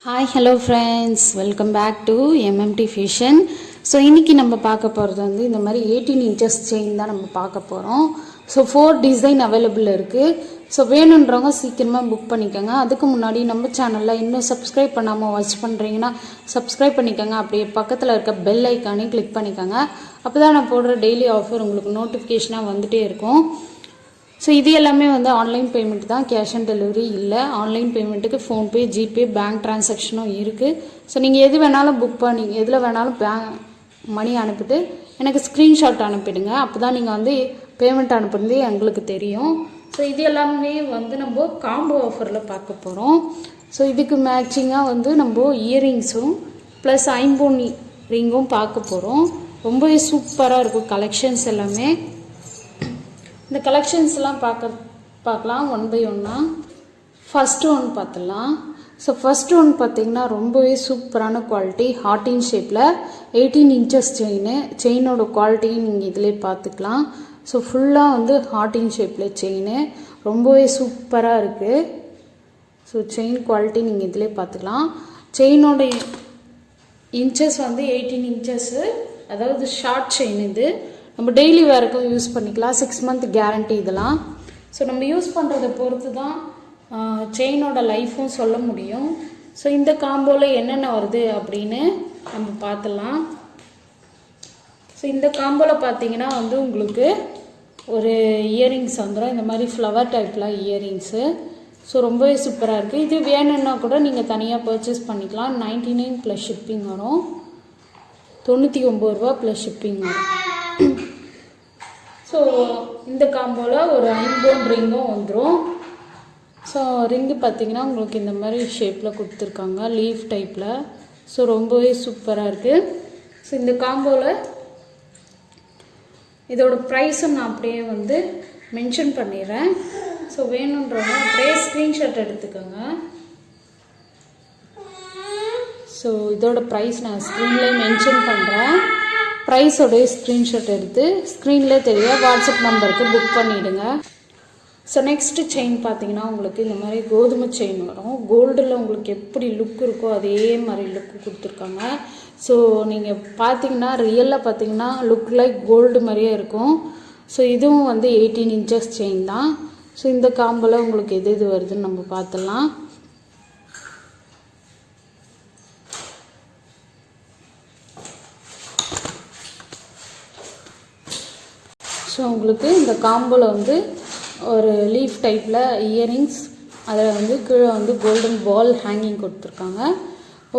Hi, hello friends, welcome back to MMT Fashion. So இன்னைக்கு நம்ம பார்க்க போகிறது வந்து இந்த மாதிரி 18 inches செயின் தான் நம்ம பார்க்க போகிறோம். ஸோ 4 டிசைன் அவைலபிள் இருக்குது. ஸோ வேணுன்றவங்க சீக்கிரமாக புக் பண்ணிக்கோங்க. அதுக்கு முன்னாடி நம்ம சேனலில் இன்னும் சப்ஸ்கிரைப் பண்ணாமல் வாட்ச் பண்ணுறீங்கன்னா சப்ஸ்கிரைப் பண்ணிக்கோங்க. அப்படியே பக்கத்தில் இருக்க பெல் ஐக்கானே கிளிக் பண்ணிக்கோங்க. அப்போ தான் நான் போடுற டெய்லி ஆஃபர் உங்களுக்கு நோட்டிஃபிகேஷனாக வந்துகிட்டே இருக்கும். ஸோ இது எல்லாமே வந்து ஆன்லைன் பேமெண்ட் தான், கேஷ் ஆன் டெலிவரி இல்லை. ஆன்லைன் பேமெண்ட்டுக்கு ஃபோன்பே, ஜிபே, பேங்க் ட்ரான்சாக்ஷனும் இருக்குது. ஸோ நீங்கள் எது வேணாலும் புக் பண்ணி எதில் வேணாலும் மணி அனுப்பிட்டு எனக்கு ஸ்க்ரீன்ஷாட் அனுப்பிடுங்க. அப்போ தான் நீங்கள் வந்து பேமெண்ட் அனுப்புனதே எங்களுக்கு தெரியும். ஸோ இது எல்லாமே வந்து நம்ம காம்போ ஆஃபரில் பார்க்க போகிறோம். ஸோ இதுக்கு மேட்சிங்காக வந்து நம்ம இயரிங்ஸும் ப்ளஸ் ஐம்போன் ரிங்கும் பார்க்க போகிறோம். ரொம்பவே சூப்பராக இருக்கும் கலெக்ஷன்ஸ் எல்லாமே. இந்த கலெக்ஷன்ஸ்லாம் பார்க்கலாம் ஒன் பை ஒன்னாக. ஃபஸ்ட்டு ஒன் பார்த்துடலாம். ஸோ ஃபஸ்ட்டு ஒன் பார்த்திங்கன்னா ரொம்பவே சூப்பரான குவாலிட்டி, ஹார்டின் ஷேப்பில் 18 inches செயினோட குவாலிட்டியும் நீங்கள் இதிலே பார்த்துக்கலாம். ஸோ ஃபுல்லாக வந்து ஹார்டின் ஷேப்பில் செயின் ரொம்பவே சூப்பராக இருக்குது. ஸோ செயின் குவாலிட்டி நீங்கள் இதிலே பார்த்துக்கலாம். செயினோட இன்ச்சஸ் வந்து 18 inches, அதாவது ஷார்ட் செயின். இது நம்ம டெய்லி வேறுக்கும் யூஸ் பண்ணிக்கலாம். 6 month கேரண்டி இதெல்லாம். ஸோ நம்ம யூஸ் பண்ணுறதை பொறுத்து தான் செயினோட லைஃப்பும் சொல்ல முடியும். ஸோ இந்த காம்போவில் என்னென்ன வருது அப்படின்னு நம்ம பார்த்துடலாம். ஸோ இந்த காம்போவில் பார்த்தீங்கன்னா வந்து உங்களுக்கு ஒரு இயரிங்ஸ் வந்துடும், இந்த மாதிரி ஃப்ளவர் டைப்பில் இயரிங்ஸு. ஸோ ரொம்பவே சூப்பராக இருக்குது. இது வேணும்னா கூட நீங்கள் தனியாக பர்ச்சேஸ் பண்ணிக்கலாம். 99 + ஷிப்பிங் வரும், 99 ரூபா + ஷிப்பிங் வரும். ஸோ இந்த காம்போவில் ஒரு ஐம்போன் ரிங்கும் வந்துடும். ஸோ ரிங்கு பார்த்திங்கன்னா உங்களுக்கு இந்த மாதிரி ஷேப்பில் கொடுத்துருக்காங்க, லீஃப் டைப்பில். ஸோ ரொம்பவே சூப்பராக இருக்குது. ஸோ இந்த காம்போவில் இதோட ப்ரைஸும் நான் அப்படியே வந்து மென்ஷன் பண்ணிடுறேன். ஸோ வேணுன்றவங்க அப்படியே ஸ்க்ரீன்ஷாட் எடுத்துக்கோங்க. ஸோ இதோட ப்ரைஸ் நான் ஸ்க்ரீன்லேயே மென்ஷன் பண்ணுறேன். ப்ரைஸோடைய ஸ்க்ரீன்ஷாட் எடுத்து ஸ்க்ரீனில் தெரிய வாட்ஸ்அப் நம்பருக்கு புக் பண்ணிவிடுங்க. ஸோ நெக்ஸ்ட்டு செயின் பார்த்தீங்கன்னா உங்களுக்கு இந்த மாதிரி கோதுமை செயின் வரும். கோல்டில் உங்களுக்கு எப்படி லுக் இருக்கோ அதே மாதிரி லுக்கு கொடுத்துருக்காங்க. ஸோ நீங்கள் பார்த்தீங்கன்னா ரியலில் பார்த்தீங்கன்னா லுக் லைக் கோல்டு மாதிரியே இருக்கும். ஸோ இதுவும் வந்து 18 inches செயின் தான். ஸோ இந்த காம்பில் உங்களுக்கு எது எது வருதுன்னு நம்ம பார்த்துடலாம். ஸோ உங்களுக்கு இந்த காம்போவில் வந்து ஒரு லீஃப் டைப்பில் இயரிங்ஸ், அதில் வந்து கீழே வந்து கோல்டன் பால் ஹேங்கிங் கொடுத்துருக்காங்க,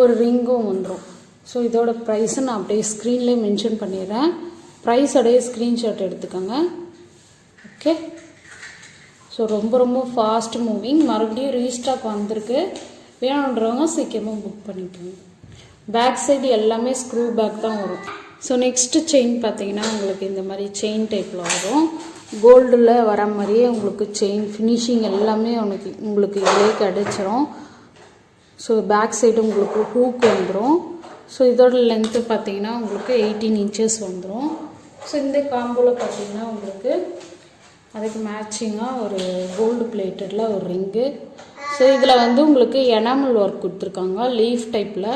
ஒரு ரிங்கும் வந்துடும். ஸோ இதோட ப்ரைஸை நான் அப்படியே ஸ்க்ரீன்லேயே மென்ஷன் பண்ணிடுறேன். ப்ரைஸோடைய ஸ்க்ரீன்ஷாட் எடுத்துக்கோங்க. ஓகே. ஸோ ரொம்ப ரொம்ப ஃபாஸ்ட் மூவிங், மறுபடியும் ரீஸ்டாக் வந்திருக்கு. வேணுன்றவங்க சீக்கிரமாக புக் பண்ணிக்கோங்க. பேக் சைடு எல்லாமே ஸ்க்ரூ பேக் தான் வரும். ஸோ நெக்ஸ்ட்டு செயின் பார்த்தீங்கன்னா உங்களுக்கு இந்த மாதிரி செயின் டைப்பில் வரும். கோல்டில் வர மாதிரியே உங்களுக்கு செயின் ஃபினிஷிங் எல்லாமே உங்களுக்கு இதிலே கிடச்சிரும். ஸோ பேக் சைடு உங்களுக்கு ஹூக் வந்துடும். ஸோ இதோட லென்த்து பார்த்தீங்கன்னா உங்களுக்கு 18 inches வந்துடும். ஸோ இந்த காம்போவில் பார்த்தீங்கன்னா உங்களுக்கு அதுக்கு மேட்சிங்காக ஒரு கோல்டு பிளேட்டடில் ஒரு ரிங்கு. ஸோ இதில் வந்து உங்களுக்கு எனாமல் ஒர்க் கொடுத்துருக்காங்க, லீஃப் டைப்பில்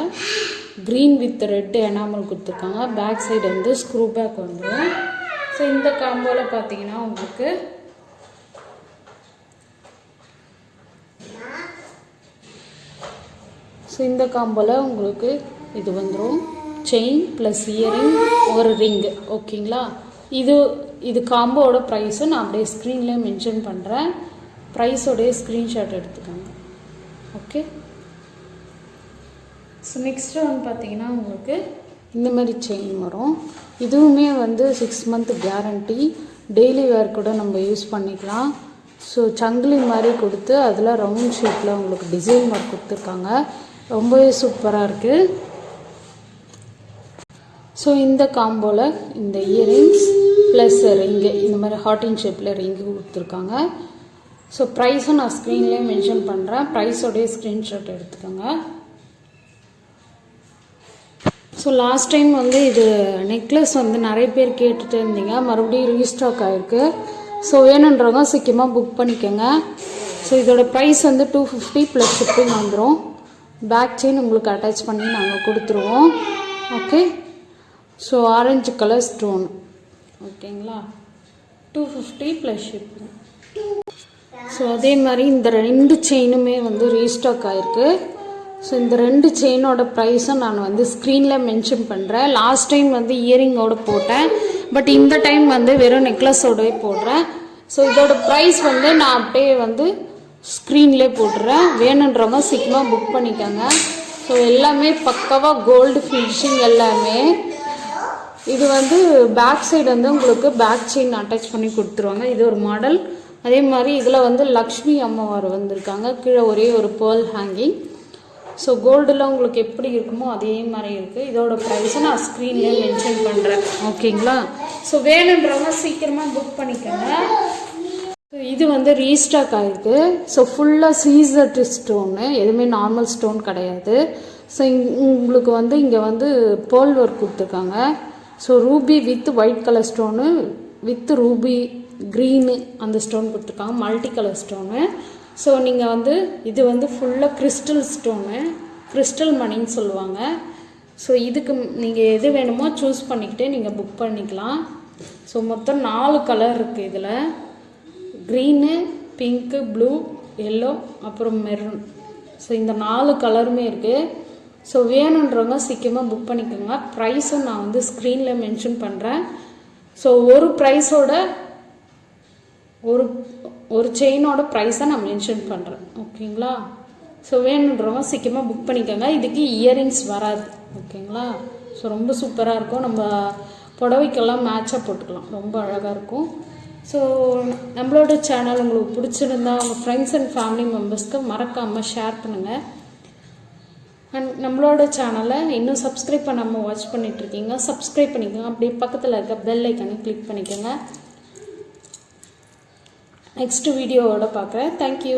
க்ரீன் வித் ரெட் எனாமல் கொடுத்துருக்காங்க. பேக் சைடு வந்து ஸ்க்ரூ பேக் வந்துடும். ஸோ இந்த காம்போவில் பார்த்தீங்கன்னா உங்களுக்கு இது வந்துடும், செயின் ப்ளஸ் இயரிங் ஒரு ரிங்கு. ஓகேங்களா. இது காம்போவோட ப்ரைஸு நான் அப்படியே ஸ்க்ரீன்லேயே மென்ஷன் பண்ணுறேன். ப்ரைஸோடைய ஸ்க்ரீன்ஷாட் எடுத்துக்கோங்க. ஓகே. ஸோ நெக்ஸ்ட்டு வந்து பார்த்தீங்கன்னா உங்களுக்கு இந்த மாதிரி செயின் வரும். இதுவுமே வந்து 6 month கேரண்டி, டெய்லி வேர் கூட நம்ம யூஸ் பண்ணிக்கலாம். ஸோ சங்கிலி மாதிரி கொடுத்து அதில் ரவுண்ட் ஷேப்பில் உங்களுக்கு டிசைன் ஒர்க் கொடுத்துருக்காங்க. ரொம்பவே சூப்பராக இருக்குது. ஸோ இந்த காம்போவில் இந்த இயரிங்ஸ் ப்ளஸ் ரிங்கு, இந்த மாதிரி ஹார்டின் ஷேப்பில் ரிங்கு கொடுத்துருக்காங்க. ஸோ ப்ரைஸும் நான் ஸ்க்ரீன்லேயே மென்ஷன் பண்ணுறேன். ப்ரைஸோடைய ஸ்க்ரீன்ஷாட் எடுத்துக்கோங்க. ஸோ லாஸ்ட் டைம் வந்து இது நெக்லஸ் வந்து நிறைய பேர் கேட்டுகிட்டு இருந்தீங்க, மறுபடியும் ரீஸ்டாக் ஆகிருக்கு. ஸோ வேணுன்றவங்க சீக்கிரமாக புக் பண்ணிக்கோங்க. ஸோ இதோட ப்ரைஸ் வந்து 250 + ஷிப்பிங் வந்துடும். பேக் செயின் உங்களுக்கு அட்டாச் பண்ணி நாங்கள் கொடுத்துருவோம். Okay. So orange colour stone ஓகேங்களா, 250 ப்ளஸ் ஷிப்பிங். ஸோ அதே மாதிரி இந்த 2 செயினுமே வந்து ரீஸ்டாக் ஆகிருக்கு. ஸோ இந்த 2 செயினோட ப்ரைஸும் நான் வந்து ஸ்க்ரீனில் மென்ஷன் பண்ணுறேன். லாஸ்ட் டைம் வந்து இயரிங்கோடு போட்டேன், பட் இந்த டைம் வந்து வெறும் நெக்லஸோடவே போடுறேன். ஸோ இதோட ப்ரைஸ் வந்து நான் அப்படியே வந்து ஸ்க்ரீன்லேயே போட்டுறேன். வேணுன்றவங்க சீக்கிரமாக புக் பண்ணிக்கோங்க. ஸோ எல்லாமே பக்காவாக கோல்டு ஃபினிஷிங் எல்லாமே. இது வந்து பேக் சைடு வந்து உங்களுக்கு பேக் செயின் அட்டாச் பண்ணி கொடுத்துருவாங்க. இது ஒரு மாடல். அதே மாதிரி இதில் வந்து லக்ஷ்மி அம்மவார் வந்திருக்காங்க. கீழே ஒரே ஒரு பேர்ல் ஹேங்கிங். ஸோ கோல்டில் உங்களுக்கு எப்படி இருக்குமோ அதே மாதிரி இருக்குது. இதோட ப்ரைஸை நான் ஸ்க்ரீன்லேயே மென்ஷன் பண்ணுறேன். ஓகேங்களா. ஸோ வேணுன்றவங்க சீக்கிரமாக புக் பண்ணிக்கோங்க. ஸோ இது வந்து ரீஸ்டாக் ஆகிருக்கு. ஸோ ஃபுல்லாக சீசர் ஸ்டோனு, எதுவுமே நார்மல் ஸ்டோன் கிடையாது. ஸோ உங்களுக்கு வந்து இங்கே வந்து பேர்ல் ஒர்க் கொடுத்துருக்காங்க. So Ruby with white colour stone with Ruby green அந்த ஸ்டோன் கொடுத்துருக்காங்க, மல்டி கலர் ஸ்டோனு. ஸோ நீங்கள் வந்து இது வந்து ஃபுல்லாக கிறிஸ்டல் ஸ்டோனு, கிறிஸ்டல் மணின்னு சொல்லுவாங்க. ஸோ இதுக்கு நீங்கள் எது வேணுமோ சூஸ் பண்ணிக்கிட்டே நீங்கள் புக் பண்ணிக்கலாம். ஸோ மொத்தம் 4 கலர் இருக்குது இதில். க்ரீனு, பிங்க்கு, ப்ளூ, எல்லோ, அப்புறம் மெரூன். ஸோ இந்த 4 கலருமே இருக்குது. ஸோ வேணுன்றவங்க சீக்கிரமாக புக் பண்ணிக்கோங்க. ப்ரைஸும் நான் வந்து ஸ்க்ரீனில் மென்ஷன் பண்ணுறேன். ஸோ ஒரு ப்ரைஸோட ஒரு செயினோட ப்ரைஸை நான் மென்ஷன் பண்ணுறேன். ஓகேங்களா. ஸோ வேணுன்றவங்க சீக்கிரமாக புக் பண்ணிக்கோங்க. இதுக்கு இயரிங்ஸ் வராது. ஓகேங்களா. ஸோ ரொம்ப சூப்பராக இருக்கும். நம்ம புடவைக்கெல்லாம் மேட்சாக போட்டுக்கலாம், ரொம்ப அழகாக இருக்கும். ஸோ நம்மளோட சேனல் உங்களுக்கு பிடிச்சிருந்தா உங்கள் ஃப்ரெண்ட்ஸ் அண்ட் ஃபேமிலி மெம்பர்ஸ்க்கு மறக்காமல் ஷேர் பண்ணுங்கள். அண்ட் நம்மளோட சேனலை இன்னும் சப்ஸ்கிரைப் பண்ணாமல் வாட்ச் பண்ணிகிட்ருக்கீங்க, சப்ஸ்கிரைப் பண்ணிக்கோங்க. அப்படியே பக்கத்தில் இருக்க பெல் ஐக்கானை கிளிக் பண்ணிக்கோங்க. நெக்ஸ்ட் வீடியோவோட பார்க்குறேன். தேங்க்யூ.